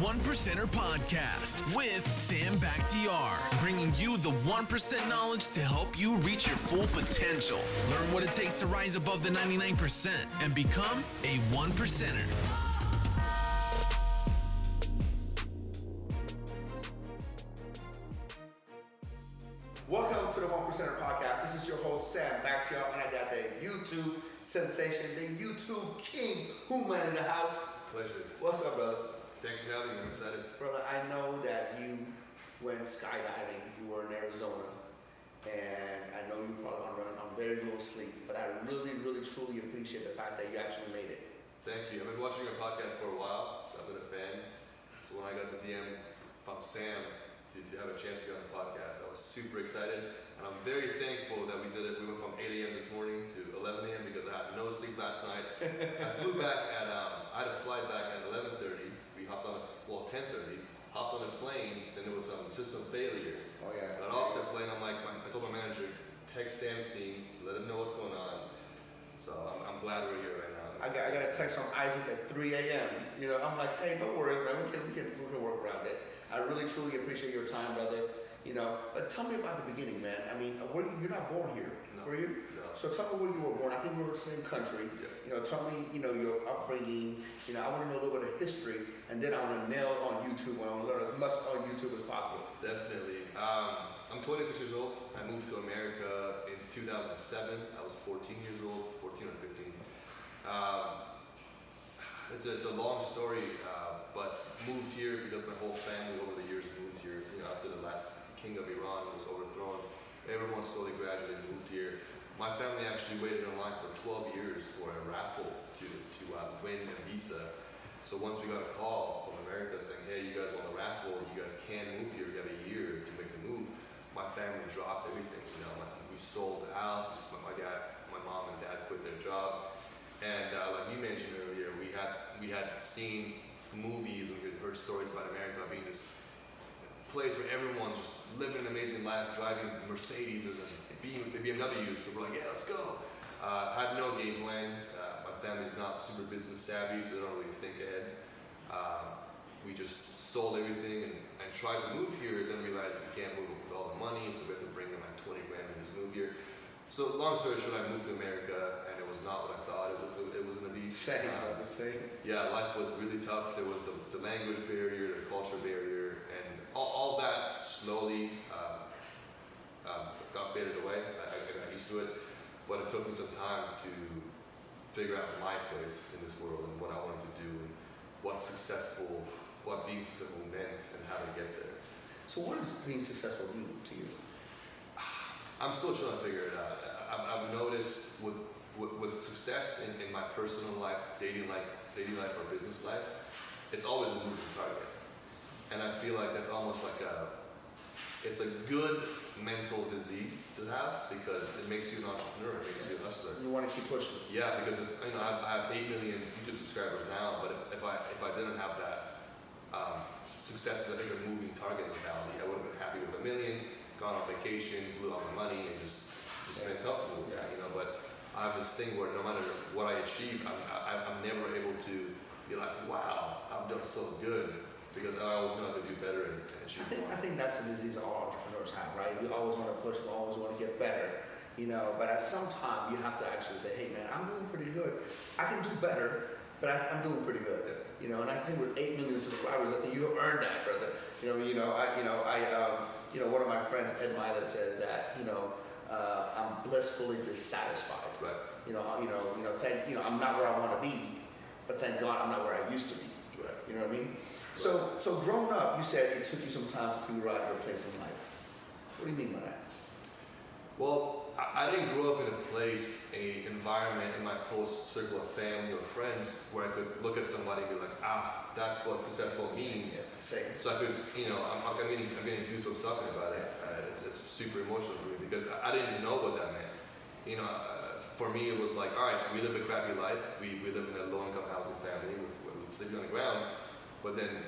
1%er Podcast with Sam Bakhtiar, bringing you the 1% knowledge to help you reach your full potential. Learn what it takes to rise above the 99% and become a 1%er. Welcome to the 1%er Podcast. This is your host, Sam Bakhtiar, and I got the YouTube sensation, the YouTube king, Hooman in the house. Pleasure. What's up, brother? Thanks for having me. I'm excited. Brother, I know that you went skydiving. You were in Arizona, and I know you probably on very little sleep, but I really, truly appreciate the fact that you actually made it. Thank you. I've been watching your podcast for a while, so I've been a fan. So when I got the DM from Sam to have a chance to get on the podcast, I was super excited, and I'm very thankful that we did it. We went from 8 a.m. this morning to 11 a.m. because I had no sleep last night. I flew back at, I had a flight back at 11:30. We hopped on, 10:30, hopped on a plane, then there was some system failure. Oh yeah. Got off the plane, I told my manager, text Sam's team, let him know what's going on. So I'm glad we're here right now. I got a text from Isaac at 3 a.m. You know, I'm like, hey, don't worry, man. We can work around it. I really, truly appreciate your time, brother. You know, but tell me about the beginning, man. I mean, you're not born here, No. were you? No. So tell me where you were born. I think we were in the same country. Yeah. You know, tell me, you know, your upbringing. You know, I want to know a little bit of history, and then I want to nail on YouTube. I want to learn as much on YouTube as possible. Definitely. I'm 26 years old. I moved to America in 2007. I was 14 years old, 14 or 15. It's a long story, but moved here because my whole family over the years moved here. You know, after the last king of Iran was overthrown, everyone slowly gradually moved here. My family actually waited in line for 12 years for a raffle to win a visa. So once we got a call from America saying, hey, you guys want a raffle, you guys can move here, you have a year to make the move, my family dropped everything. You know, we sold the house, my mom and dad quit their job. And like you mentioned earlier, we had seen movies and we had heard stories about America being this place where everyone's just living an amazing life, driving Mercedes and BMWs. So we're like, yeah, let's go. I had no game plan. My family's not super business savvy, so they don't really think ahead. We just sold everything and tried to move here, then realized we can't move with all the money, so we had to bring them like 20 grand and just move here. So long story short, I moved to America, and it was not what I thought it was going to be. Same. Yeah, life was really tough. There was the language barrier, the culture barrier, and all that slowly got faded away. I got used to it, but it took me some time to figure out my place in this world and what I wanted to do and what being successful meant and how to get there. So what does being successful mean to you? I'm still trying to figure it out. I've noticed with success in my personal life, dating life or business life, it's always a moving target. And I feel like that's almost like it's a good mental disease to have because it makes you an entrepreneur, it makes you a hustler. You want to keep pushing. Yeah, because I have 8 million YouTube subscribers now, but if I didn't have that success as a moving target mentality, I would have been happy with 1 million. Gone on vacation, blew all my money, and just been comfortable with that, you know. But I have this thing where no matter what I achieve, I'm never able to be like, wow, I've done so good, because I always know how to do better and achieve more. I think that's the disease all entrepreneurs have, right? We always want to push, we always want to get better, you know. But at some time, you have to actually say, hey, man, I'm doing pretty good. I can do better, but I'm doing pretty good. Yeah. You know, and I think with 8 million subscribers, I think you have earned that, brother. One of my friends, Ed Milet, says that, I'm blissfully dissatisfied. Right. I'm not where I want to be, but thank God I'm not where I used to be. Right. You know what I mean? Right. So growing up, you said it took you some time to figure out your place in life. What do you mean by that? Well, I didn't grow up in an environment in my close circle of family or friends where I could look at somebody and be like, that's what successful means. Yeah, same. So I could, I'm getting goosebumps talking about it. It's super emotional for me because I didn't know what that meant. For me it was like, all right, we live a crappy life. We live in a low-income housing family with sleeping on the ground. But then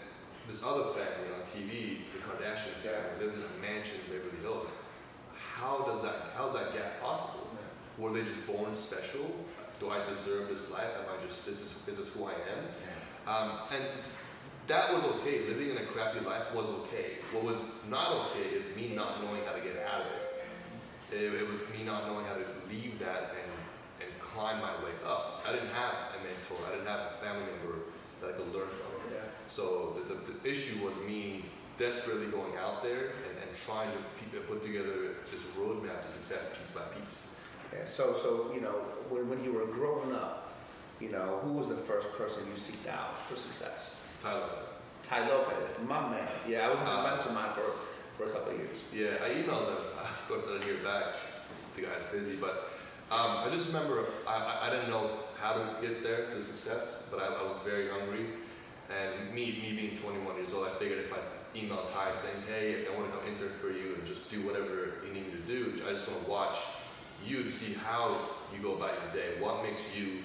this other family on TV, the Kardashian family, lives in a mansion in Beverly Hills. How's that gap possible? Yeah. Were they just born special? Do I deserve this life? Is this who I am? Yeah. And that was okay. Living in a crappy life was okay. What was not okay is me not knowing how to get out of it. It was me not knowing how to leave that and climb my way up. I didn't have a mentor. I didn't have a family member that I could learn from. Yeah. So the issue was me desperately going out there and trying to put together this roadmap to success piece by piece. Yeah. So you know, when you were growing up, you know, who was the first person you seeked out for success? Ty Lopez, my man. Yeah, I was in his mastermind for a couple of years. Yeah, I emailed him. Of course, I didn't hear back. The guy's busy, but I just remember I didn't know how to get there to success, but I was very hungry. And me being 21 years old, I figured if I emailed Ty saying, hey, I want to come intern for you and just do whatever you need me to do, I just want to watch you to see how you go about your day. What makes you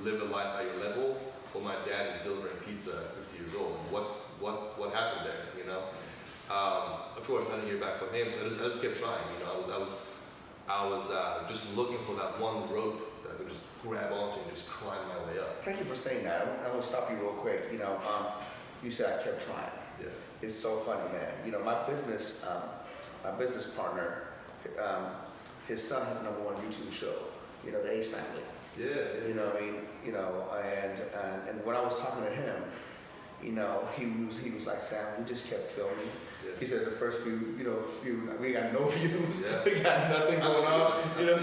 live a life at your level? Well, my dad is delivering pizza at 50 years old. What happened there, you know? Of course, I didn't hear back from him, so I just kept trying. You know, I was just looking for that one rope that I could just grab onto and just climb my way up. Thank you for saying that. I want to stop you real quick. You know, you said I kept trying. Yeah. It's so funny, man. You know, my business partner, his son has a #1 YouTube show. You know, the Ace Family. Yeah. You know what I mean? You know, and when I was talking to him, you know, he was like, Sam, we just kept filming. Yeah. He said the first few, we got no views. Yeah. We got nothing going on. You know?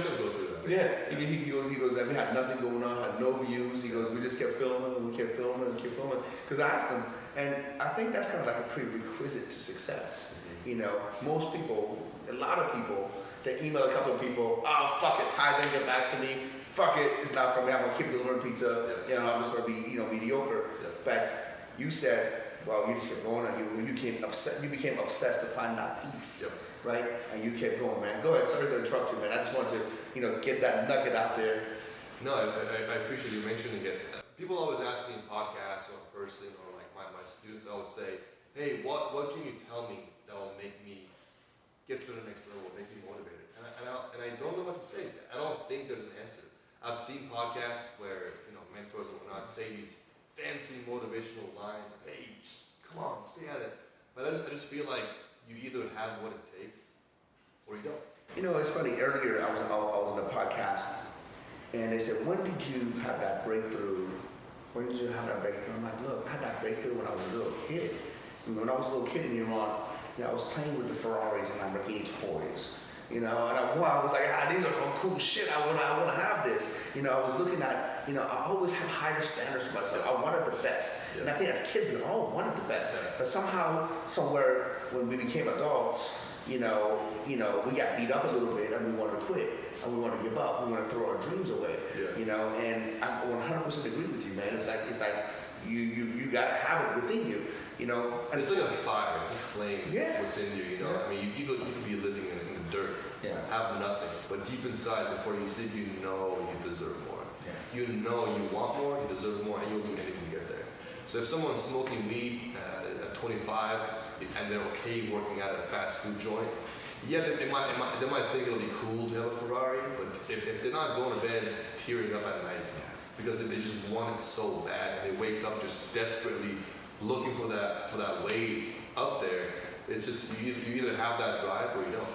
Yeah. Yeah. He goes, we had nothing going on, had no views. He goes, we just kept filming and we kept filming and kept filming. Because I asked him, and I think that's kind of like a prerequisite to success. Mm-hmm. You know, most people, a lot of people, they email a couple of people, oh, fuck it, Ty didn't get back to me. Fuck it, it's not for me. I'm gonna keep delivering pizza. Yeah. You know, I'm just gonna be, mediocre. Yeah. But you said, well, you just kept going, and you became obsessed to find that peace, Yep. right? And you kept going, man. Go ahead. Sorry to interrupt you, man. I just wanted to, get that nugget out there. No, I appreciate you mentioning it. People always ask me in podcasts or in person or like my students always say, hey, what can you tell me that will make me get to the next level, make me motivated? And I don't know what to say. I don't think there's an answer. I've seen podcasts where, mentors and whatnot say these fancy motivational lines, hey, just come on, stay at it. But I just feel like you either have what it takes or you don't. You know, it's funny. Earlier, I was on a podcast, and they said, when did you have that breakthrough? When did you have that breakthrough? I'm like, look, I had that breakthrough when I was a little kid. And when I was a little kid in Iran, I was playing with the Ferraris and Lamborghini toys. And I was like, these are some cool shit. I want to have this. I was looking at, I always had higher standards for myself. I wanted the best. Yeah. And I think as kids, we all wanted the best. Yeah. But somehow, somewhere, when we became adults, we got beat up a little bit and we wanted to quit. And we wanted to give up. We wanted to throw our dreams away. Yeah. And I 100% agree with you, man. It's like you got to have it within you. And it's like a fire, it's a flame Yeah. within you, Yeah. I mean, you could be living in the dirt, Yeah. have nothing, but deep inside, before you sleep, you know you deserve more. Yeah. You know you want more, you deserve more, and you'll do anything to get there. So if someone's smoking weed at 25 and they're okay working at a fast food joint, yeah, they might think it'll be cool to have a Ferrari, but if they're not going to bed tearing up at night because they just want it so bad, and they wake up just desperately looking for that way up there, it's just you either have that drive or you don't.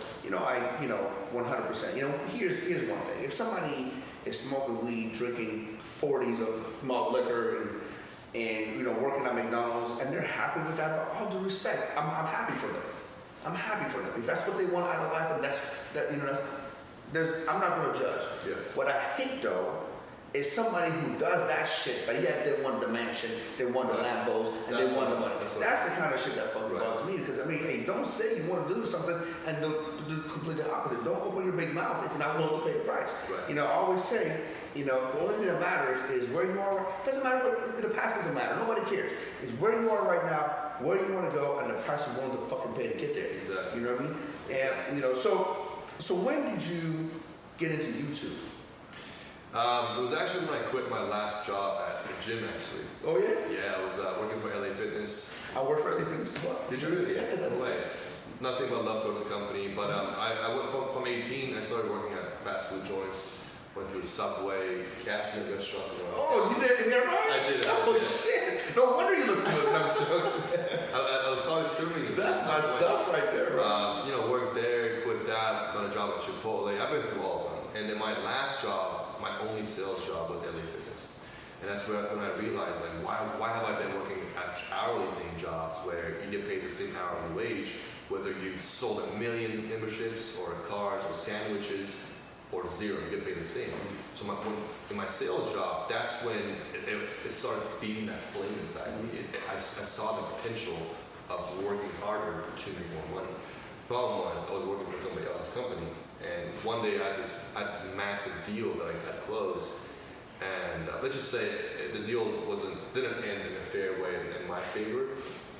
100%. Here's one thing. If somebody is smoking weed, drinking 40s of malt liquor, and working at McDonald's, and they're happy with that, all due respect, I'm happy for them. I'm happy for them. If that's what they want out of life, and I'm not going to judge. Yeah. What I hate though is somebody who does that shit, but yet they want the mansion, they want the Lambos, and they want the money. That's the kind of shit that fucking bugs me. Because hey, don't say you want to do something and do completely the opposite. Don't open your big mouth if you're not willing to pay the price. Right. I always say, the only thing that matters is where you are. Doesn't matter what the past doesn't matter. Nobody cares. It's where you are right now, where you want to go, and the price you're willing to fucking pay to get there. Exactly. You know what I mean? And so when did you get into YouTube? It was actually when I quit my last job at the gym, actually. Oh yeah? Yeah, I was working for LA Fitness. I work for LA Fitness as well. Did you really? Yeah. No way. Nothing but love towards the company, but I went from 18, I started working at fast food joints, went through Subway, Caspian restaurant. Oh, you did it in your mind? I did it. Oh yeah. shit! No wonder you look familiar. I was college student. That's my stuff right there, bro. Worked there, quit that, got a job at Chipotle. I've been through all of them. And then my last job, my only sales job was LA Fitness. And that's when I realized, like, why have I been working at hourly paying jobs where you get paid the same hourly wage, whether you sold 1 million memberships or cars or sandwiches or zero, you get paid the same. So in my sales job, that's when it started feeding that flame inside me. I saw the potential of working harder to make more money. Problem was, I was working for somebody else's company, and one day I had this massive deal that I had closed, and let's just say the deal didn't end in a fair way in my favor,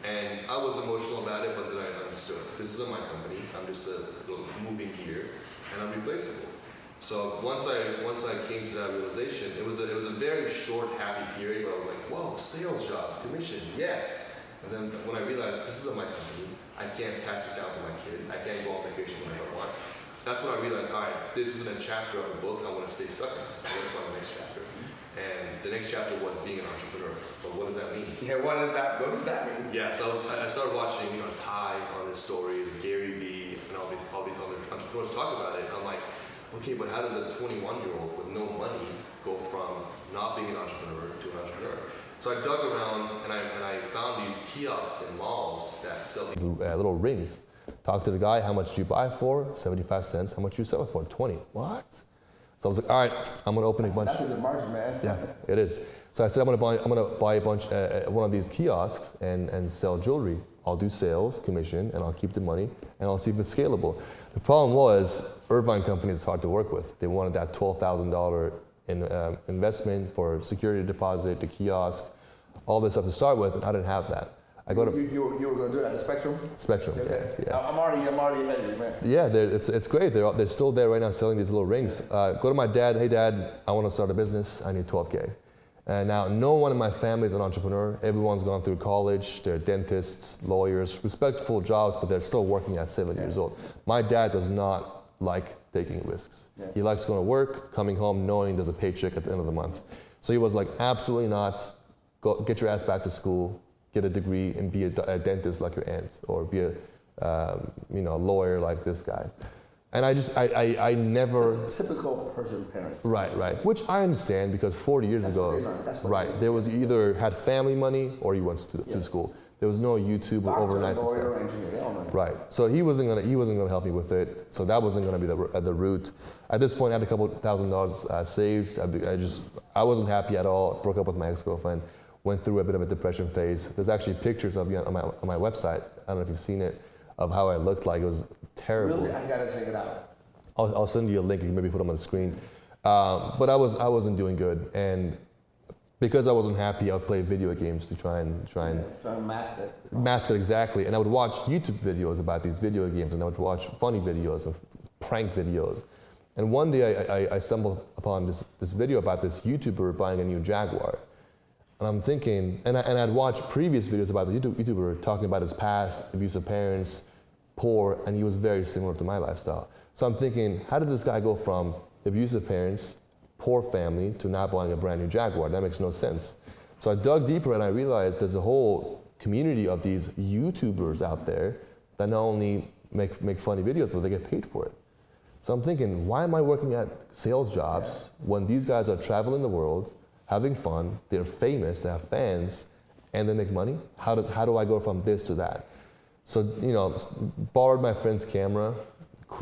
and I was emotional about it, but then I understood, this isn't my company, I'm just a little moving gear, and I'm replaceable. So once I came to that realization, it was a very short, happy period where I was like, whoa, sales jobs, commission, yes. And then when I realized this isn't my company, I can't pass it down to my kid, I can't go on vacation whenever I want. That's when I realized, all right, this isn't a chapter of the book I want to stay stuck in. I went on the next chapter. And the next chapter was being an entrepreneur. But what does that mean? Yeah, what does that mean? Yeah, so I started watching, Ty on his stories, Gary Vee, and all these other entrepreneurs talk about it. And I'm like, okay, but how does a 21-year-old with no money go from not being an entrepreneur to an entrepreneur? So I dug around and I found these kiosks in malls that sell these little rings. Talk to the guy, how much did you buy for? 75 cents. How much did you sell it for? 20. What? So I was like, all right, I'm gonna open a bunch. That's a good margin, man. Yeah, it is. So I said, I'm gonna buy a bunch, one of these kiosks and sell jewelry. I'll do sales, commission, and I'll keep the money, and I'll see if it's scalable. The problem was, Irvine Company is hard to work with. They wanted that $12,000 investment for security deposit, the kiosk, all this stuff to start with, and I didn't have that. You were going to do that at the Spectrum? Spectrum, okay. Yeah. I'm already ahead of you, man. Yeah, it's great. They're still there right now selling these little rings. Go to my dad, hey dad, I want to start a business, I need 12K. And now no one in my family is an entrepreneur. Everyone's gone through college, they're dentists, lawyers, respectful jobs, but they're still working at 7 years old. My dad does not like taking risks. Yeah. He likes going to work, coming home knowing there's a paycheck at the end of the month. So he was like, absolutely not, go get your ass back to school, get a degree and be a dentist like your aunts, or be a lawyer like this guy. And I never... It's a typical Persian parent. Right. Which I understand because 40 years ago, there was you either had family money or you went to school. There was no YouTube or overnight success. Right. So he wasn't gonna help me with it. So that wasn't gonna be the route. At this point, I had a couple $1,000s saved. I wasn't happy at all. Broke up with my ex-girlfriend. Went through a bit of a depression phase. There's actually pictures of me on my website. I don't know if you've seen it, of how I looked like. It was terrible. Really? I gotta check it out. I'll send you a link. You can maybe put them on the screen. But I wasn't doing good, and because I wasn't happy, I would play video games to try and mask it. Mask it, exactly. And I would watch YouTube videos about these video games, and I would watch funny videos and prank videos. And one day I stumbled upon this video about this YouTuber buying a new Jaguar. And I'm thinking, and I'd watched previous videos about the YouTuber talking about his past, abusive parents, poor, and he was very similar to my lifestyle. So I'm thinking, how did this guy go from abusive parents, poor family, to now buying a brand new Jaguar? That makes no sense. So I dug deeper and I realized there's a whole community of these YouTubers out there that not only make funny videos, but they get paid for it. So I'm thinking, why am I working at sales jobs when these guys are traveling the world, having fun, they're famous, they have fans, and they make money? How do I go from this to that? So, borrowed my friend's camera.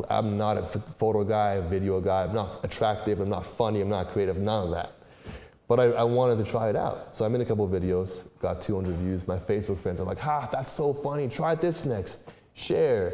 I'm not a photo guy, a video guy. I'm not attractive, I'm not funny, I'm not creative, none of that. But I wanted to try it out. So I made a couple of videos, got 200 views. My Facebook friends are like, that's so funny, try this next, share.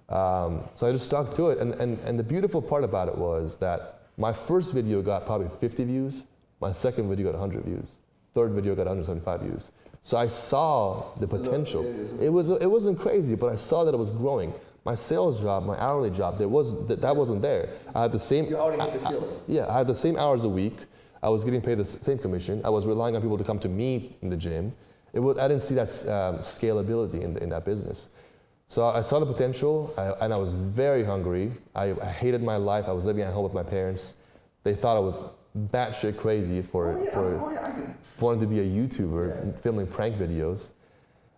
So I just stuck to it. And the beautiful part about it was that my first video got probably 50 views. My second video got 100 views. Third video got 175 views. So I saw the potential. It wasn't crazy, but I saw that it was growing. My sales job, my hourly job, that wasn't there. I had the same. You already hit the ceiling. I had the same hours a week. I was getting paid the same commission. I was relying on people to come to me in the gym. I didn't see that scalability in that business. So I saw the potential, and I was very hungry. I hated my life. I was living at home with my parents. They thought I was batshit crazy for wanting to be a YouTuber, filming prank videos.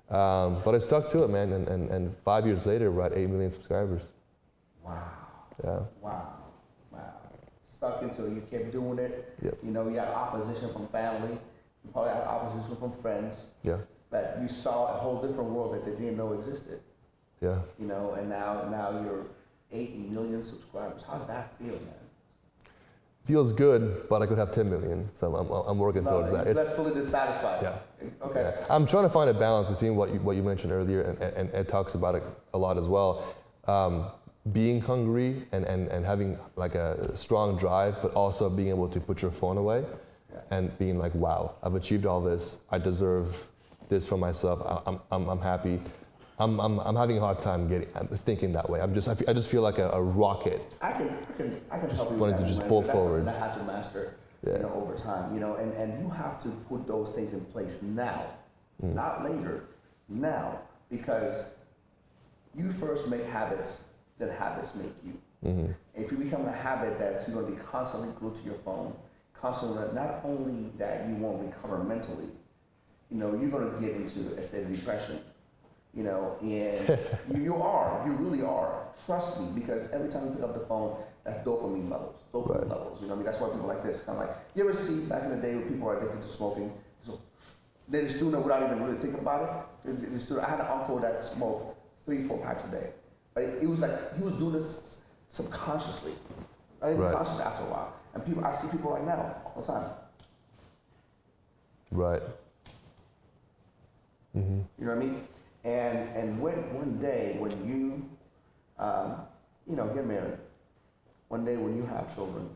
But I stuck to it, man, and 5 years later, we're at 8 million subscribers. Wow. Yeah. Wow. Stuck into it. You kept doing it. Yep. You know, you had opposition from family. You probably had opposition from friends. Yeah. That you saw a whole different world that they didn't know existed. Yeah. You know, and now you're 8 million subscribers. How's that feel, man? Feels good, but I could have 10 million, so I'm working towards that. Less fully dissatisfied. Yeah. Okay. Yeah. I'm trying to find a balance between what you mentioned earlier, and Ed talks about it a lot as well. Being hungry and having like a strong drive, but also being able to put your phone away and being like, wow, I've achieved all this. I deserve this for myself. I'm happy. I'm having a hard time thinking that way. I just feel like a rocket. I can Just help you wanted with to just man, pull but that's forward. something I have to master, Yeah. you know, over time. You know, and you have to put those things in place now, not later. Now, because you first make habits, then habits make you. Mm-hmm. If you become a habit that you're going to be constantly glued to your phone, constantly, not only that you won't recover mentally, you know, you're going to get into a state of depression. You know, and you really are. Trust me, because every time you pick up the phone, that's dopamine levels. Right. You know, I mean, that's why people like this, kind of like, you ever see back in the day when people are addicted to smoking, so they just do it without even really thinking about it. I had an uncle that smoked 3-4 packs a day, but it was like he was doing this subconsciously. I didn't consciously after a while, and I see people right now all the time. Right. Mm-hmm. You know what I mean? And when one day when you, you know, get married, one day when you have children,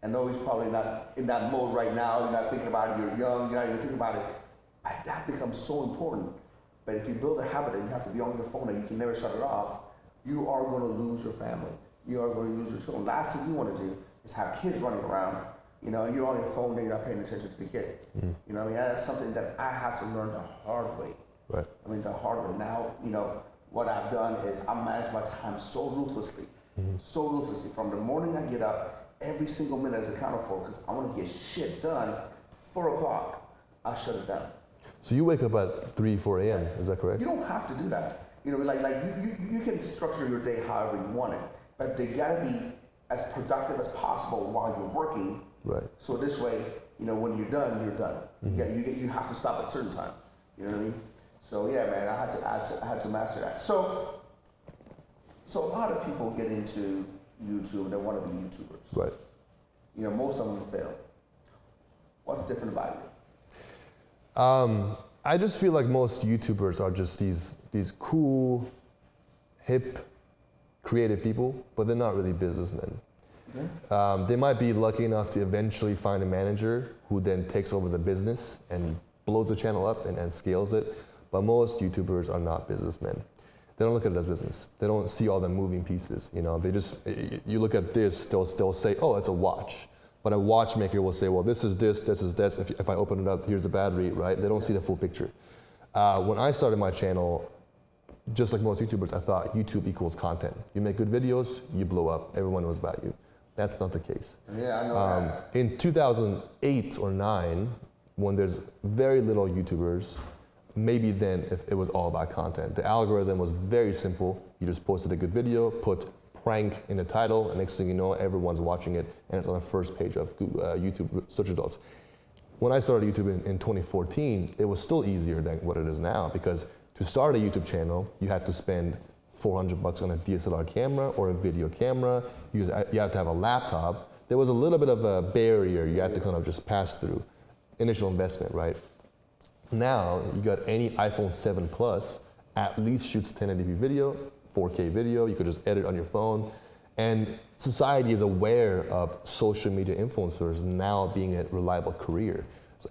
I know he's probably not in that mode right now, you're not thinking about it, you're young, you're not even thinking about it, but that becomes so important. But if you build a habit and you have to be on your phone and you can never shut it off, you are going to lose your family. You are going to lose your children. Last thing you want to do is have kids running around, you know, and you're on your phone and you're not paying attention to the kid. You know what I mean? That's something that I had to learn the hard way. Right. I mean, the hard way. Now, you know, what I've done is I manage my time so ruthlessly, From the morning I get up, every single minute is accounted for because I want to get shit done. 4 o'clock, I shut it down. So you wake up at 3-4 a.m. Is that correct? You don't have to do that. You know, like you can structure your day however you want it, but they gotta be as productive as possible while you're working. Right. So this way, you know, when you're done, you're done. You have to stop at a certain time. You know what I mean? So yeah, man, I had to master that. So a lot of people get into YouTube. They want to be YouTubers. Right. You know, most of them fail. What's different about you? I just feel like most YouTubers are just these cool, hip, creative people, but they're not really businessmen. Okay. They might be lucky enough to eventually find a manager who then takes over the business and blows the channel up and scales it. But most YouTubers are not businessmen. They don't look at it as business. They don't see all the moving pieces. You know, you look at this, they'll say, oh, it's a watch. But a watchmaker will say, well, this is this, this is this. If I open it up, here's the battery, right? They don't see the full picture. When I started my channel, just like most YouTubers, I thought YouTube equals content. You make good videos, you blow up. Everyone knows about you. That's not the case. Yeah, I know that. In 2008 or 9, when there's very little YouTubers, maybe then if it was all about content. The algorithm was very simple. You just posted a good video, put prank in the title, and next thing you know, everyone's watching it, and it's on the first page of YouTube search results. When I started YouTube in 2014, it was still easier than what it is now, because to start a YouTube channel, you had to spend $400 on a DSLR camera or a video camera. You had to have a laptop. There was a little bit of a barrier you had to kind of just pass through. Initial investment, right? Now, you got any iPhone 7 Plus, at least shoots 1080p video, 4K video, you could just edit on your phone. And society is aware of social media influencers now being a reliable career. So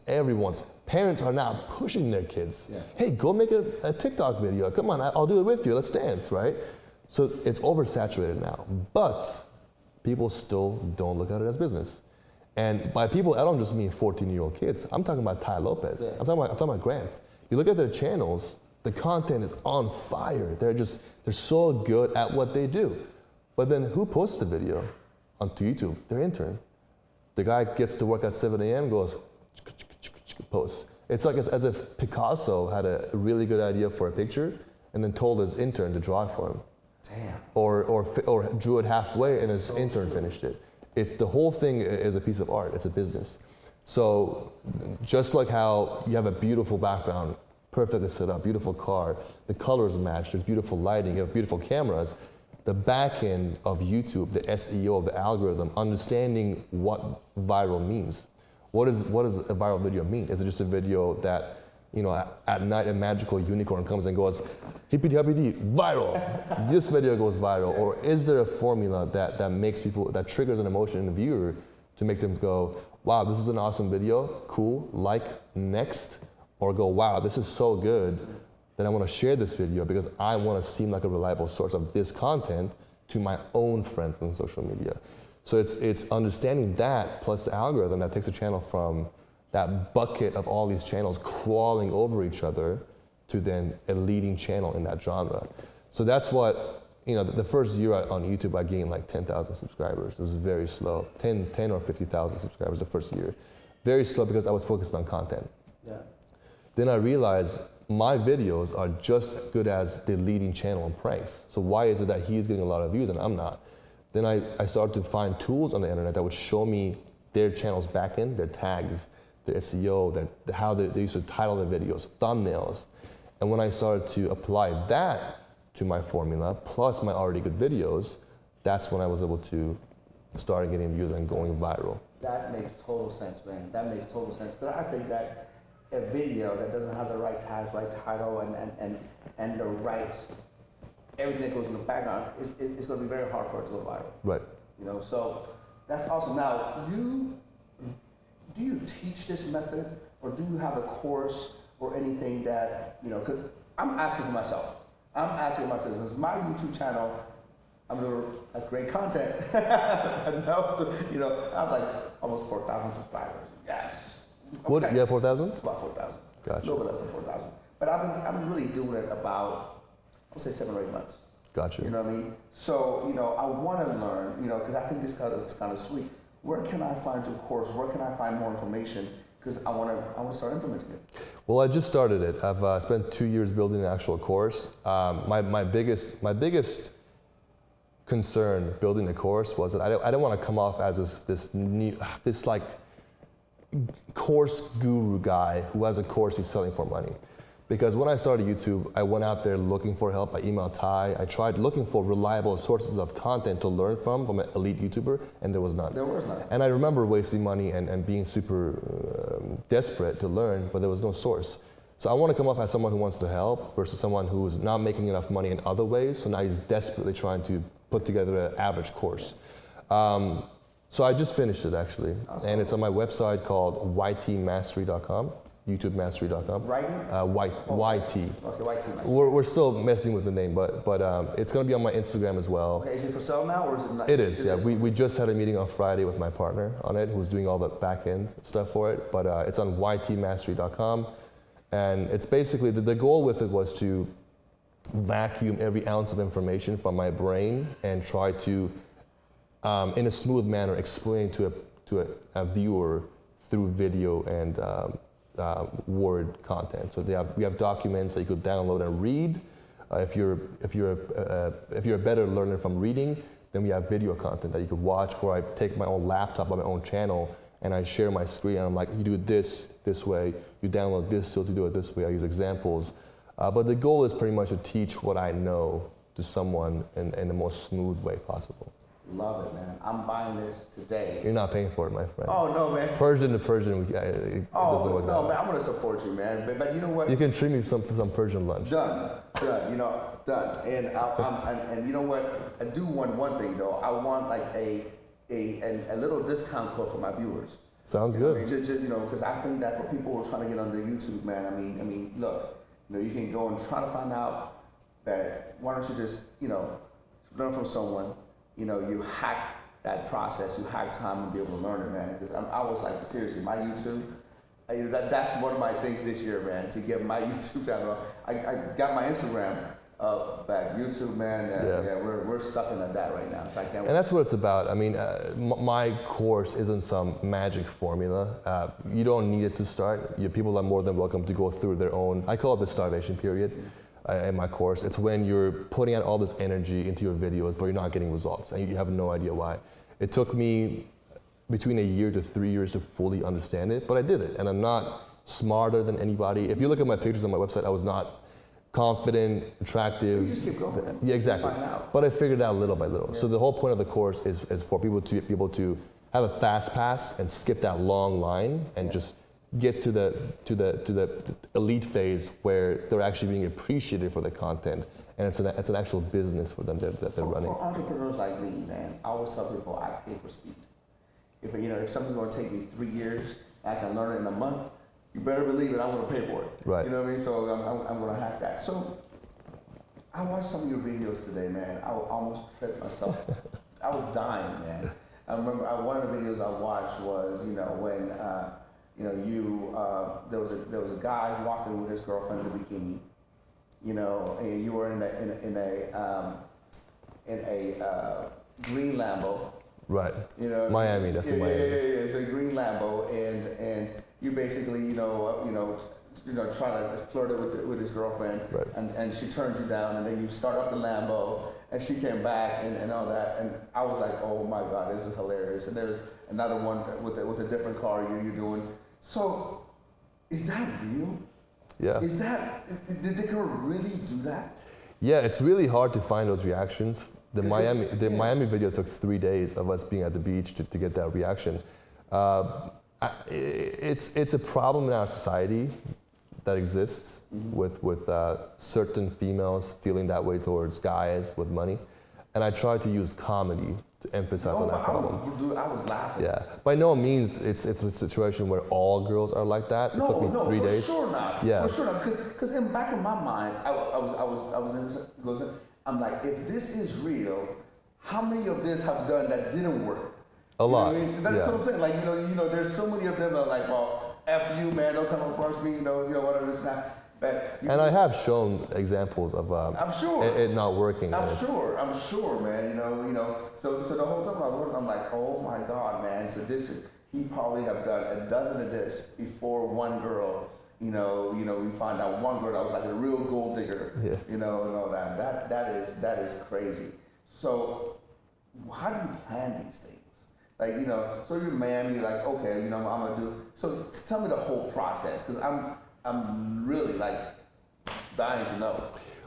parents are now pushing their kids. Yeah. Hey, go make a TikTok video. Come on, I'll do it with you. Let's dance, right? So it's oversaturated now. But people still don't look at it as business. And by people, I don't just mean 14-year-old kids. I'm talking about Ty Lopez. Yeah. I'm talking about Grant. You look at their channels, the content is on fire. They're so good at what they do. But then who posts the video onto YouTube? Their intern. The guy gets to work at 7 a.m., goes, posts. It's like as if Picasso had a really good idea for a picture and then told his intern to draw it for him. Damn. Or drew it halfway and his intern finished it. It's the whole thing is a piece of art. It's a business. So just like how you have a beautiful background, perfectly set up, beautiful car, the colors match, there's beautiful lighting, you have beautiful cameras. The back end of YouTube, the SEO of the algorithm, understanding what viral means. What does a viral video mean? Is it just a video that, you know, at night a magical unicorn comes and goes, hippity hoppity, viral. This video goes viral. Or is there a formula that makes people, that triggers an emotion in the viewer to make them go, wow, this is an awesome video, cool, like, next, or go, wow, this is so good, then I want to share this video because I want to seem like a reliable source of this content to my own friends on social media. So it's understanding that plus the algorithm that takes a channel from that bucket of all these channels crawling over each other to then a leading channel in that genre. So that's what, you know, the first year on YouTube I gained like 10,000 subscribers. It was very slow, 10 or 50,000 subscribers the first year. Very slow because I was focused on content. Yeah. Then I realized my videos are just as good as the leading channel in pranks. So why is it that he's getting a lot of views and I'm not? Then I started to find tools on the internet that would show me their channel's backend, their tags, their SEO, how they used to title their videos, thumbnails. And when I started to apply that to my formula, plus my already good videos, that's when I was able to start getting views and going viral. That makes total sense, man. That makes total sense. Because I think that a video that doesn't have the right tags, right title, and the right everything that goes in the background, it's going to be very hard for it to go viral. Right. You know, so that's awesome. Now, do you teach this method, or do you have a course or anything that, you know, because I'm asking for myself. Because my YouTube channel, I'm doing, has great content. And also, you know, I have like almost 4,000 subscribers. Yes. What, you have 4,000? About 4,000. Gotcha. A little bit less than 4,000. But I've been really doing it about, I would say 7 or 8 months. Gotcha. You know what I mean? So, you know, I want to learn, you know, because I think this kind of sweet. Where can I find your course? Where can I find more information? Because I want to start implementing it. Well, I just started it. I've spent 2 years building an actual course. My biggest concern building the course was that I don't want to come off as this like course guru guy who has a course he's selling for money. Because when I started YouTube, I went out there looking for help. I emailed Ty. I tried looking for reliable sources of content to learn from an elite YouTuber, and there was none. There was none. And I remember wasting money and being super desperate to learn, but there was no source. So I want to come off as someone who wants to help versus someone who's not making enough money in other ways, so now he's desperately trying to put together an average course. So I just finished it actually, awesome. And it's on my website called ytmastery.com. YouTubemastery.com. Writing? YT. Okay, YT. We're still messing with the name, but it's going to be on my Instagram as well. Okay, is it for sale now or is it not? It is, yeah. We just had a meeting on Friday with my partner on it, who's doing all the back end stuff for it. But it's on ytmastery.com, and it's basically the goal with it was to vacuum every ounce of information from my brain and try to, in a smooth manner, explain to a viewer through video and Word content. So we have documents that you could download and read. If you're a better learner from reading, then we have video content that you could watch where I take my own laptop on my own channel and I share my screen and I'm like, you do it this way, you download this tool to do it this way. I use examples. But the goal is pretty much to teach what I know to someone in the most smooth way possible. Love it, man. I'm buying this today. You're not paying for it, my friend. Oh, no, man. Persian to Persian, it doesn't work no, out. man, I'm going to support you, man. But you know what? You can treat me for some Persian lunch. Done, you know, done. And and you know what? I do want one thing, though. I want like a little discount code for my viewers. Sounds you know good. what I mean? Just, you know, because I think that for people who are trying to get onto YouTube, man, I mean, look, you know, you can go and try to find out that why don't you just, you know, learn from someone. You know, you hack that process, you hack time and be able to learn it, man. Because I was like, seriously, my YouTube, that's one of my things this year, man, to get my YouTube channel. I got my Instagram, back. YouTube, man, we're sucking at that right now. So I can't. And that's what it's about. I mean, my course isn't some magic formula. You don't need it to start. People are more than welcome to go through their own, I call it the starvation period in my course. It's when you're putting out all this energy into your videos, but you're not getting results, and you have no idea why. It took me between a year to 3 years to fully understand it, but I did it, and I'm not smarter than anybody. If you look at my pictures on my website, I was not confident, attractive. You just keep going. Yeah, exactly. Find out. But I figured it out little by little. Yeah. So the whole point of the course is for people to be able to have a fast pass and skip that long line and just get to the elite phase where they're actually being appreciated for the content, and it's an actual business for them that they're running. For entrepreneurs like me, man, I always tell people I pay for speed. If something's going to take me 3 years, and I can learn it in a month, you better believe it, I'm going to pay for it. Right. You know what I mean? So I'm going to hack that. So I watched some of your videos today, man. I almost tripped myself. I was dying, man. I remember one of the videos I watched was, when there was a guy walking with his girlfriend in a bikini, and you were in a green Lambo. Right. Miami. That's in Miami. Yeah. It's a green Lambo, and you basically, try to flirt it with his girlfriend, right. and she turns you down, and then you start up the Lambo, and she came back, and all that, and I was like, oh my God, this is hilarious. And there's another one with a different car you're doing. So, is that real? Yeah. Did the girl really do that? Yeah, it's really hard to find those reactions. The Miami video took 3 days of us being at the beach to get that reaction. It's a problem in our society that exists with certain females feeling that way towards guys with money, and I try to use comedy to emphasize on that problem. Dude, I was laughing. Yeah, by no means it's a situation where all girls are like that. It took me 3 days. For sure not. Yeah, for sure not. Because in back of my mind, I'm like, if this is real, how many of this have done that didn't work? A lot. You know what I mean? That's what I'm saying. Like, there's so many of them that are like, well, F you, man, don't come across me, whatever this and that. But I have shown examples of I'm sure it not working. I'm sure, man. So the whole time I'm like, oh my God, man. So he probably have done a dozen of this before one girl. We find out one girl that was like a real gold digger. Yeah. And all that. That is crazy. So how do you plan these things? Like, so you're in Miami, you're like, okay, I'm gonna do. So tell me the whole process, because I'm really like dying to know.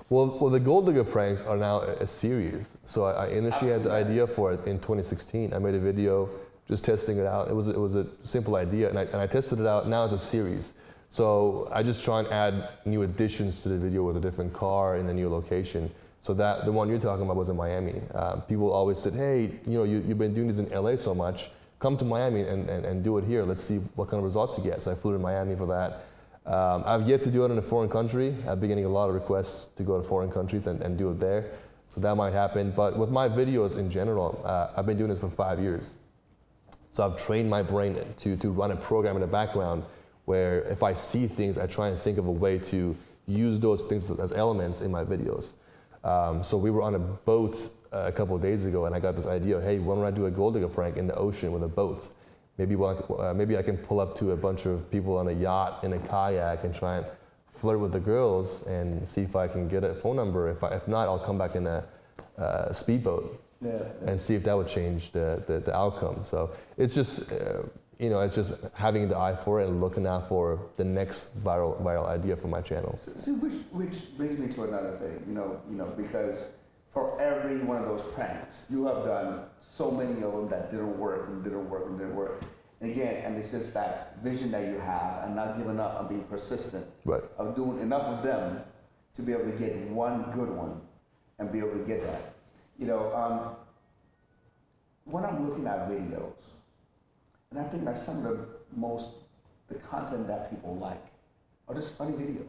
Well, the gold digger pranks are now a series. So I initially had the idea for it in 2016. I made a video just testing it out. It was a simple idea, and I tested it out. Now it's a series. So I just try and add new additions to the video with a different car in a new location. So that the one you're talking about was in Miami. People always said, hey, you've been doing this in LA so much. Come to Miami and do it here. Let's see what kind of results you get. So I flew to Miami for that. I've yet to do it in a foreign country. I've been getting a lot of requests to go to foreign countries and do it there. So that might happen. But with my videos in general, I've been doing this for 5 years. So I've trained my brain to run a program in the background where if I see things, I try and think of a way to use those things as elements in my videos. So we were on a boat a couple of days ago, and I got this idea, hey, why don't I do a gold digger prank in the ocean with a boat? Maybe I can pull up to a bunch of people on a yacht in a kayak and try and flirt with the girls and see if I can get a phone number. If not, I'll come back in a speedboat and see if that would change the outcome. So it's just it's just having the eye for it and looking out for the next viral idea for my channel. See, which brings me to another thing, because for every one of those pranks, you have done so many of them that didn't work. And again, and it's just that vision that you have and not giving up and being persistent. Right. Of doing enough of them to be able to get one good one and be able to get that. When I'm looking at videos, and I think that some of the content that people like are just funny videos.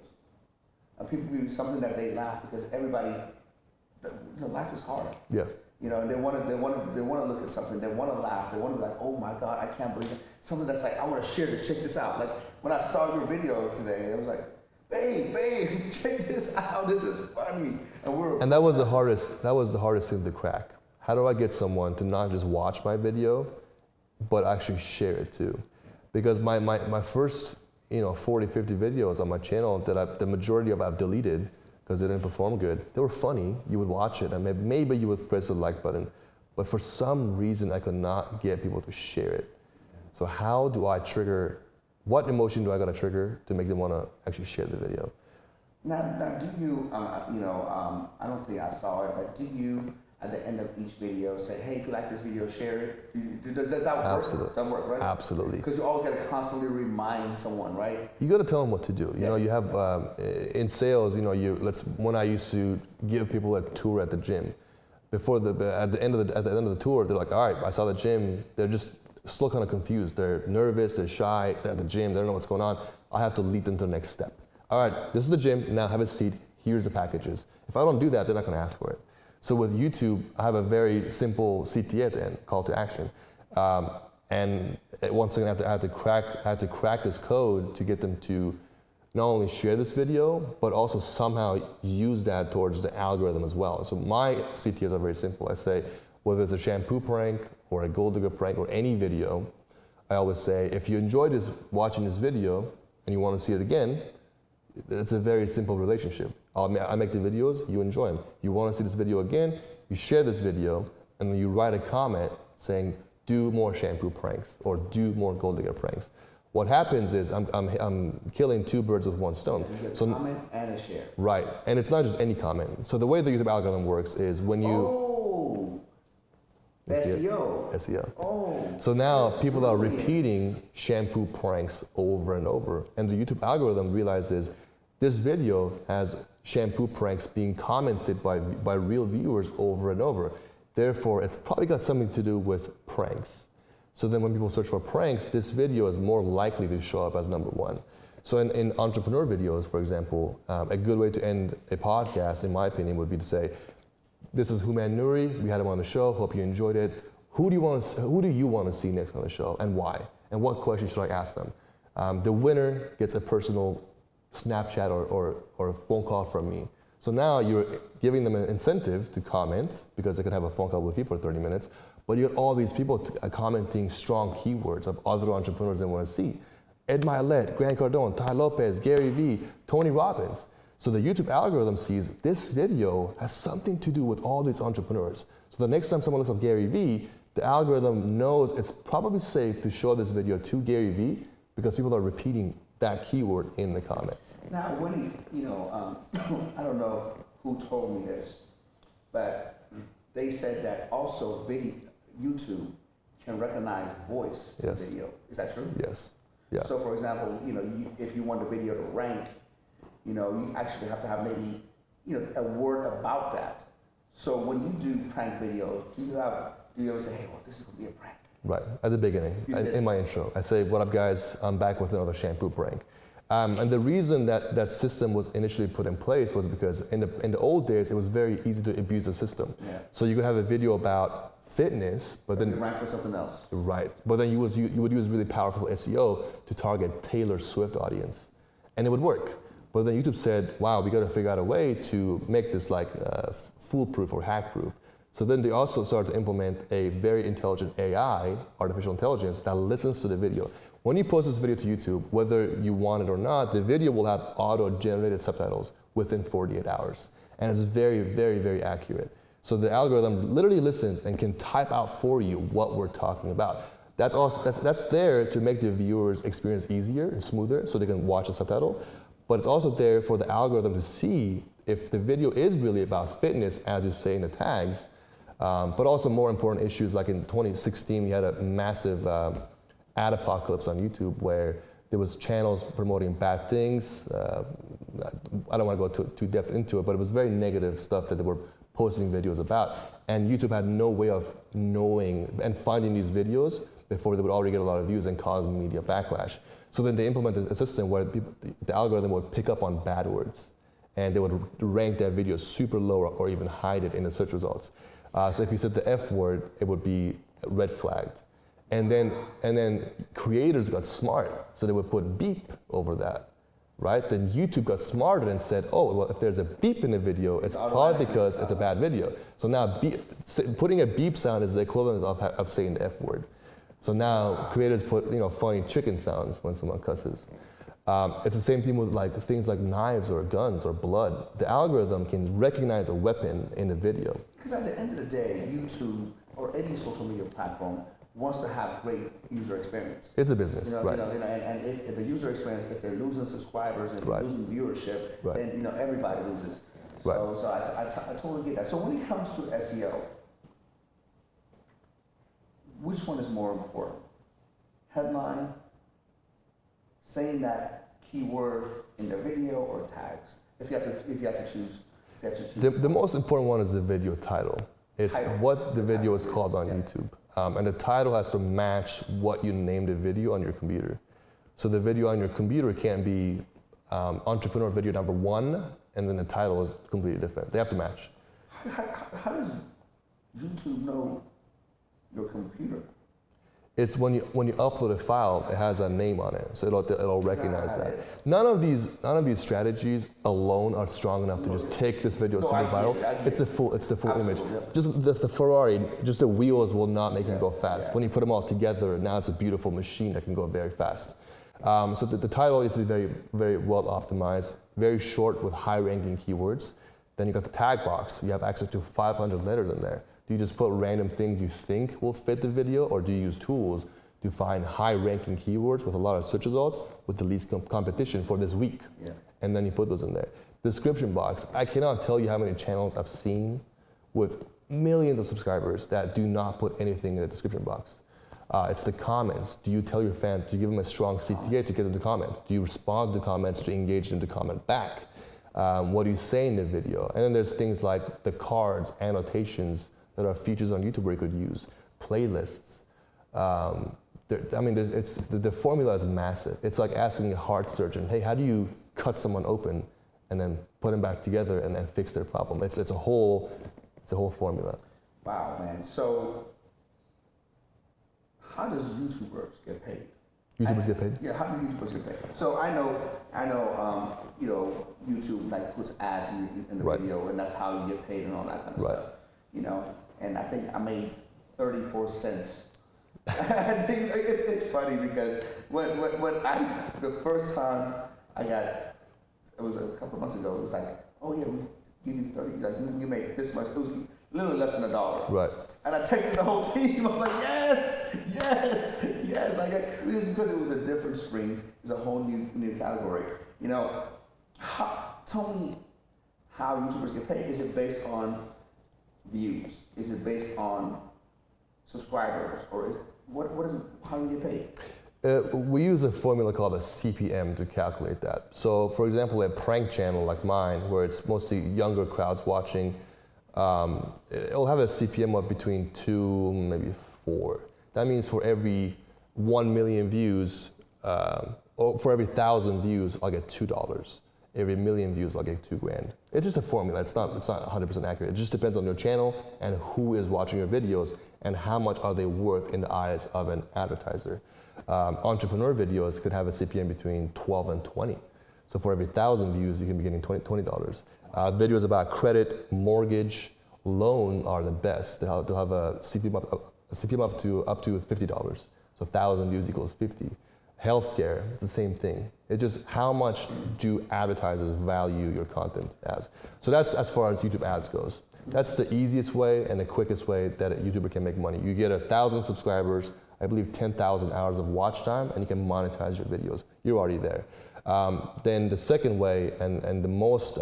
And people do something that they laugh because everybody, life is hard. Yeah. And they want to look at something. They want to laugh. They want to be like, oh my God, I can't believe it. Something that's like, I want to share this. Check this out. Like when I saw your video today, I was like, babe, check this out. wow, this is funny. And that was the hardest thing to crack. How do I get someone to not just watch my video, but actually share it too? Because my first 40, 50 videos on my channel that the majority of I've deleted because they didn't perform good. They were funny, you would watch it, and maybe you would press the like button, but for some reason I could not get people to share it. So how do I trigger, what emotion do I gotta trigger to make them wanna actually share the video? Now do you, I don't think I saw it, but do you, at the end of each video, say, hey, if you like this video, share it? Does that work? Absolutely. That work, right? Absolutely. Because you always got to constantly remind someone, right? You got to tell them what to do. You know, you have in sales. When I used to give people a tour at the gym, at the end of the tour, they're like, all right, I saw the gym. They're just still kind of confused. They're nervous. They're shy. They're at the gym. They don't know what's going on. I have to lead them to the next step. All right, this is the gym. Now have a seat. Here's the packages. If I don't do that, they're not going to ask for it. So with YouTube, I have a very simple CTA at the end, call to action. And once again, I had to crack this code to get them to not only share this video, but also somehow use that towards the algorithm as well. So my CTAs are very simple. I say, whether it's a shampoo prank or a gold digger prank or any video, I always say, if you enjoyed watching this video and you want to see it again, it's a very simple relationship. I make the videos, you enjoy them. You want to see this video again, you share this video, and then you write a comment saying, do more shampoo pranks or do more gold digger pranks. What happens is I'm killing two birds with one stone. You get a comment and a share. Right, and it's not just any comment. So the way the YouTube algorithm works is when you... SEO. SEO. Oh. So now people are repeating shampoo pranks over and over, and the YouTube algorithm realizes this video has shampoo pranks being commented by real viewers over and over. Therefore, it's probably got something to do with pranks. So then when people search for pranks, this video is more likely to show up as number one. So in entrepreneur videos, for example, a good way to end a podcast, in my opinion, would be to say, this is Hooman Nuri, we had him on the show, hope you enjoyed it. Who do you want to see next on the show and why? And what questions should I ask them? The winner gets a personal Snapchat or a phone call from me. So now you're giving them an incentive to comment because they could have a phone call with you for 30 minutes, but you have all these people commenting strong keywords of other entrepreneurs they want to see. Ed Milet, Grant Cardone, Ty Lopez, Gary Vee, Tony Robbins. So the YouTube algorithm sees this video has something to do with all these entrepreneurs. So the next time someone looks up Gary Vee, the algorithm knows it's probably safe to show this video to Gary Vee because people are repeating that keyword in the comments. Now, when I don't know who told me this, but they said that also YouTube can recognize voice video. Is that true? Yes. Yeah. So, for example, if you want the video to rank, you actually have to have maybe, a word about that. So when you do prank videos, do you ever say, hey, well, this is gonna be a prank? Right, at the beginning, in my intro, I say, what up guys, I'm back with another shampoo prank. And the reason that system was initially put in place was because in the old days, it was very easy to abuse the system. Yeah. So you could have a video about fitness, but then rank for something else. Right, but then you would use really powerful SEO to target Taylor Swift audience, and it would work. But then YouTube said, wow, we got to figure out a way to make this like foolproof or hack-proof. So then they also started to implement a very intelligent AI, artificial intelligence, that listens to the video. When you post this video to YouTube, whether you want it or not, the video will have auto-generated subtitles within 48 hours. And it's very, very, very accurate. So the algorithm literally listens and can type out for you what we're talking about. That's there to make the viewer's experience easier and smoother so they can watch the subtitle. But it's also there for the algorithm to see if the video is really about fitness, as you say in the tags, but also more important issues, like in 2016, we had a massive ad apocalypse on YouTube where there was channels promoting bad things. I don't want to go too depth into it, but it was very negative stuff that they were posting videos about. And YouTube had no way of knowing and finding these videos before they would already get a lot of views and cause media backlash. So then they implemented a system where the algorithm would pick up on bad words, and they would rank that video super low or even hide it in the search results. So if you said the F word, it would be red flagged. And then creators got smart, so they would put beep over that, right? Then YouTube got smarter and said, oh, well, if there's a beep in the video, it's probably because it's a bad video. So now putting a beep sound is the equivalent of saying the F word. So now creators put funny chicken sounds when someone cusses. It's the same thing with like things like knives or guns or blood. The algorithm can recognize a weapon in the video. Because at the end of the day, YouTube or any social media platform wants to have great user experience. It's a business, right? And if the user experience, if they're losing subscribers and Right. losing viewership, Right. then everybody loses. Right. So I totally get that. So when it comes to SEO, which one is more important? Headline, saying that keyword in the video, or tags? If you have to choose. The most important one is the video title. It's Title. what the video is called on Yeah. YouTube. And the title has to match what you named the video on your computer. So the video on your computer can't be entrepreneur video number 1, and then the title is completely different. They have to match. How does YouTube know your computer? It's when you upload a file, it has a name on it, so it'll recognize that. None of these strategies alone are strong enough to just take this video super viral. It's the full image. Yeah. Just the Ferrari, just the wheels will not make it go fast. Yeah. When you put them all together, now it's a beautiful machine that can go very fast. So the title needs to be very, very well optimized, very short with high-ranking keywords. Then you got the tag box. You have access to 500 letters in there. Do you just put random things you think will fit the video, or do you use tools to find high-ranking keywords with a lot of search results with the least competition for this week? Yeah. And then you put those in there. Description box. I cannot tell you how many channels I've seen with millions of subscribers that do not put anything in the description box. It's the comments. Do you tell your fans, do you give them a strong CTA to get them to comment? Do you respond to comments to engage them to comment back? What do you say in the video? And then there's things like the cards, annotations, that are features on YouTube where you could use, playlists. The formula is massive. It's like asking a heart surgeon, hey, how do you cut someone open and then put them back together and then fix their problem? It's a whole formula. Wow, man. So how does YouTubers get paid? YouTubers get paid? Yeah, how do YouTubers get paid? So I know, YouTube like puts ads in the Right. video, and that's how you get paid and all that kind of Right. stuff. And I think I made 34 cents. I think it's funny because when the first time I got, it was a couple of months ago, it was like, oh yeah, we give you 30, like you make this much. It was literally less than $1. Right. And I texted the whole team. I'm like, yes. Like, because it was a different stream. It's a whole new category. Tell me how YouTubers get paid. Is it based on views? Is it based on subscribers? Or what is it? How do you get paid? We use a formula called a CPM to calculate that. So, for example, a prank channel like mine, where it's mostly younger crowds watching, it'll have a CPM of between 2, maybe 4. That means for every 1 million views, or for every 1,000 views, I'll get $2. Every million views, I'll get $2,000. It's just a formula. It's not 100% accurate. It just depends on your channel and who is watching your videos and how much are they worth in the eyes of an advertiser. Entrepreneur videos could have a CPM between 12 and 20. So for every 1,000 views, you can be getting $20. Videos about credit, mortgage, loan are the best. They'll have a CPM up to $50. So 1,000 views equals 50. Healthcare, it's the same thing. It's just how much do advertisers value your content as. So that's as far as YouTube ads goes. That's the easiest way and the quickest way that a YouTuber can make money. You get 1,000 subscribers, I believe 10,000 hours of watch time, and you can monetize your videos. You're already there. Then the second way and the most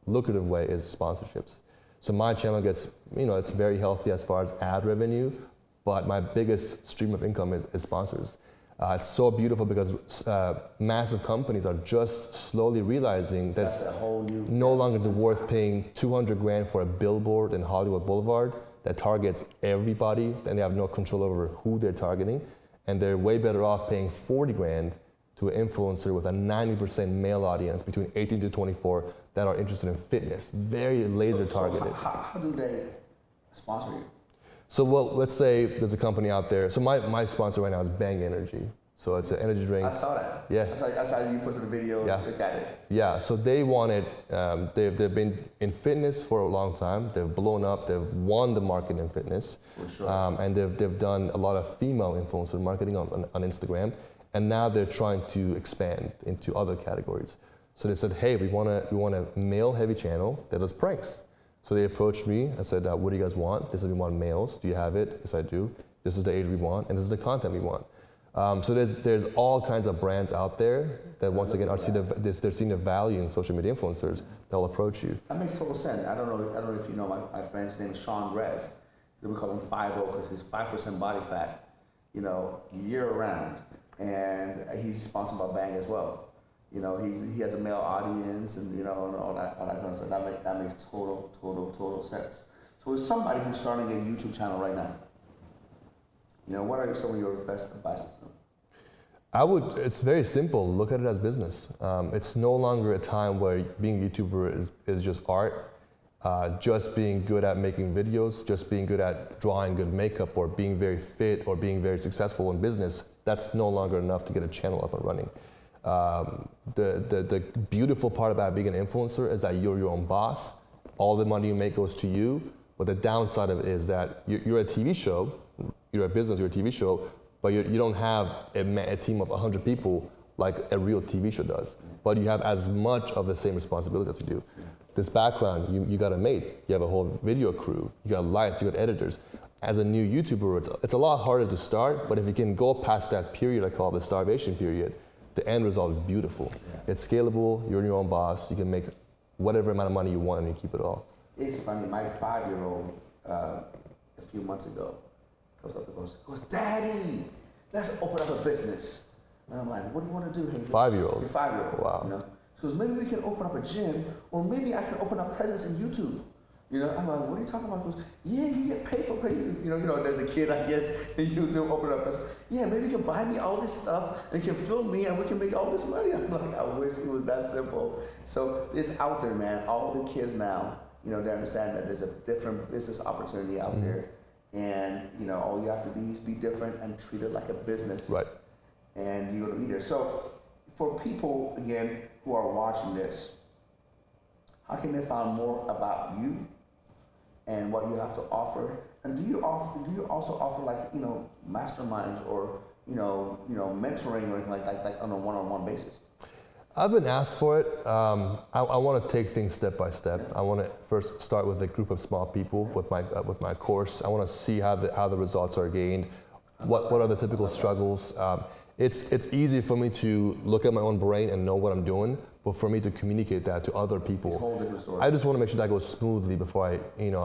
lucrative way is sponsorships. So my channel gets, it's very healthy as far as ad revenue, but my biggest stream of income is sponsors. It's so beautiful because massive companies are just slowly realizing that it's no longer worth paying $200,000 for a billboard in Hollywood Boulevard that targets everybody, and they have no control over who they're targeting, and they're way better off paying $40,000 to an influencer with a 90% male audience between 18 to 24 that are interested in fitness, very laser targeted. How do they sponsor you? So, well, let's say there's a company out there. So my sponsor right now is Bang Energy. So it's an energy drink. I saw that. Yeah. I saw you posted a video. Yeah. Look at it. Yeah, so they wanted, they've been in fitness for a long time. They've blown up, they've won the market in fitness. For sure. And they've done a lot of female influencer marketing on Instagram. And now they're trying to expand into other categories. So they said, hey, we want a male heavy channel that does pranks. So they approached me. I said, what do you guys want? They said, we want males. Do you have it? Yes, I do. This is the age we want, and this is the content we want. So there's all kinds of brands out there that once again they're seeing the value in social media influencers that will approach you. That makes total sense. I don't know if you know my friend's name is Sean Rez. We call him 5-0 because he's 5% body fat, year round, and he's sponsored by Bang as well. He has a male audience and and all that kind of stuff. That makes total sense. So as somebody who's starting a YouTube channel right now, what are some of your best advices to them? It's very simple. Look at it as business. It's no longer a time where being a YouTuber is just art, just being good at making videos, just being good at drawing good makeup, or being very fit, or being very successful in business. That's no longer enough to get a channel up and running. The beautiful part about being an influencer is that you're your own boss. All the money you make goes to you. But the downside of it is that you're a TV show. You're a business, you're a TV show, but you don't have a team of 100 people like a real TV show does. But you have as much of the same responsibility as you do. This background, you got a mate, you have a whole video crew, you got lights, you got editors. As a new YouTuber, it's a lot harder to start, but if you can go past that period I call the starvation period, the end result is beautiful. It's scalable, you're your own boss, you can make whatever amount of money you want and you keep it all. It's funny, my 5-year-old, a few months ago, goes up and goes, Daddy, let's open up a business. And I'm like, what do you want to do? 5-year-old? Your 5-year-old. Wow. She goes, maybe we can open up a gym, or maybe I can open up presence in YouTube. I'm like, what are you talking about? He goes, yeah, you get paid for paying. There's a kid, I guess, in YouTube open up presence. Yeah, maybe you can buy me all this stuff, and you can film me, and we can make all this money. I'm like, I wish it was that simple. So it's out there, man. All the kids now, they understand that there's a different business opportunity out there. And all you have to be is be different and treat it like a business. Right. And you're gonna be there. So for people again who are watching this, how can they find more about you and what you have to offer? And do you also offer like masterminds or mentoring or anything like on a one-on-one basis? I've been asked for it. I want to take things step by step. I want to first start with a group of small people with my course. I want to see how the results are gained. What are the typical struggles? It's easy for me to look at my own brain and know what I'm doing, but for me to communicate that to other people, it's a whole different story. I just want to make sure that goes smoothly before I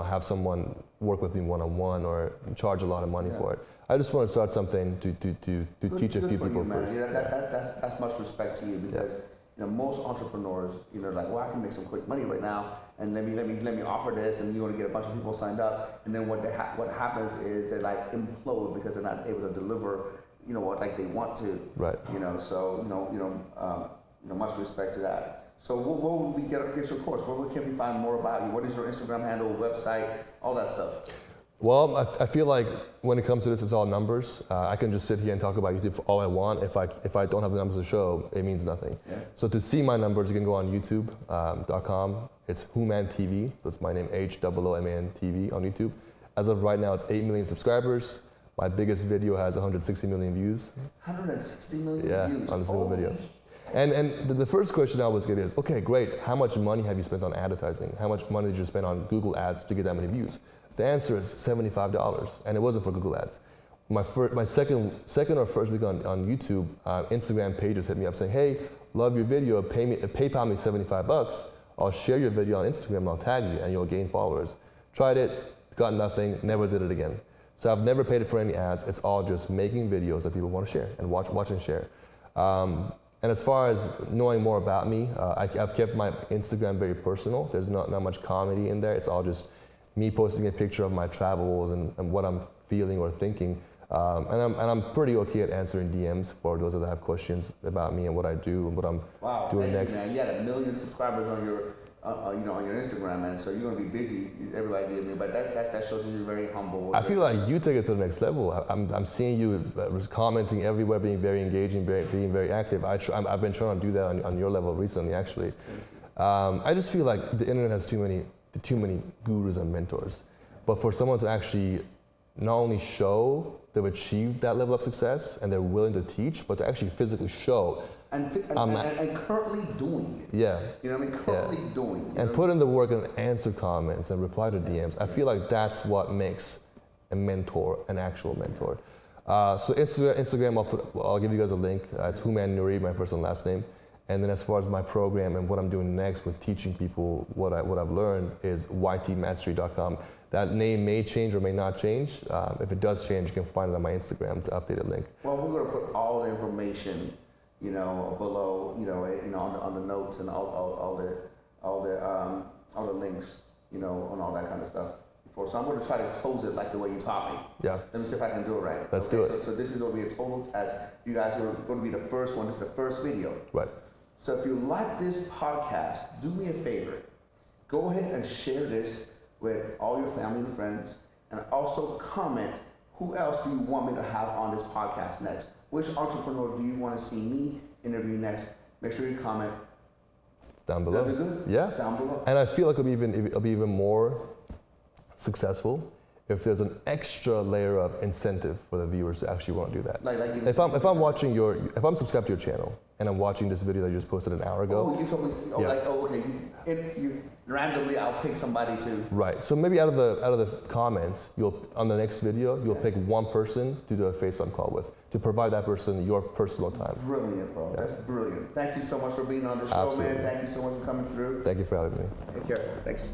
have someone work with me one-on-one or charge a lot of money for it. I just want to start something to teach a few people first. That's much respect to you because most entrepreneurs, like, well, I can make some quick money right now, and let me offer this, and you're going to get a bunch of people signed up, and then what happens is they like implode because they're not able to deliver, what like they want to. Right. Much respect to that. So where would we get your course? Where can we find more about you? What is your Instagram handle, website, all that stuff? Well, I feel like when it comes to this, it's all numbers. I can just sit here and talk about YouTube for all I want. If I don't have the numbers to show, it means nothing. Yeah. So to see my numbers, you can go on YouTube.com. It's HoomanTV. So it's my name, HOOMAN TV on YouTube. As of right now, it's 8 million subscribers. My biggest video has 160 million views. 160 million views? Yeah, on a single video. And the first question I always get is, okay, great. How much money have you spent on advertising? How much money did you spend on Google ads to get that many views? The answer is $75, and it wasn't for Google ads. My second or first week on YouTube, Instagram pages hit me up saying, hey, love your video, PayPal me $75. I'll share your video on Instagram and I'll tag you and you'll gain followers. Tried it, got nothing, never did it again. So I've never paid for any ads. It's all just making videos that people want to share and watch and share. And as far as knowing more about me, I've kept my Instagram very personal. There's not much comedy in there. It's all just me posting a picture of my travels and what I'm feeling or thinking. And I'm pretty okay at answering DMs for those that have questions about me and what I do and what I'm doing next. Man. You had 1 million subscribers on your on your Instagram, and so you're gonna be busy. Everybody did me, but that shows you you're very humble. I feel like you take it to the next level. I'm seeing you commenting everywhere, being very engaging, being very active. I've been trying to do that on your level recently, actually. I just feel like the internet has too many gurus and mentors, but for someone to actually not only show they've achieved that level of success and they're willing to teach, but to actually physically show. And currently doing it. Yeah. You know what I mean? Currently doing it. And put in the work and answer comments and reply to DMs. I feel like that's what makes a mentor an actual mentor. So Instagram, I'll give you guys a link. It's Hooman Nuri, my first and last name. And then as far as my program and what I'm doing next with teaching people what I've learned is ytmastery.com. That name may change or may not change. If it does change, you can find it on my Instagram, the updated link. Well, we're gonna put all the information, below, on the notes and all the links, on all that kind of stuff. So I'm gonna try to close it like the way you taught me. Yeah. Let me see if I can do it right. Let's do it. So this is gonna be a total test. You guys are gonna be the first one. This is the first video. Right. So if you like this podcast, do me a favor. Go ahead and share this with all your family and friends, and also comment who else do you want me to have on this podcast next. Which entrepreneur do you want to see me interview next? Make sure you comment down below. Is that good? Yeah. Down below. And I feel like it'll be even more successful if there's an extra layer of incentive for the viewers to actually want to do that. If I'm subscribed to your channel and I'm watching this video that you just posted an hour ago. Oh, you told me. Oh, yeah. Okay. You randomly, I'll pick somebody to. Right. So maybe out of the comments, on the next video, you'll pick one person to do a FaceTime call with, to provide that person your personal time. Brilliant, bro. Yeah. That's brilliant. Thank you so much for being on the show, man. Thank you so much for coming through. Thank you for having me. Take care. Thanks.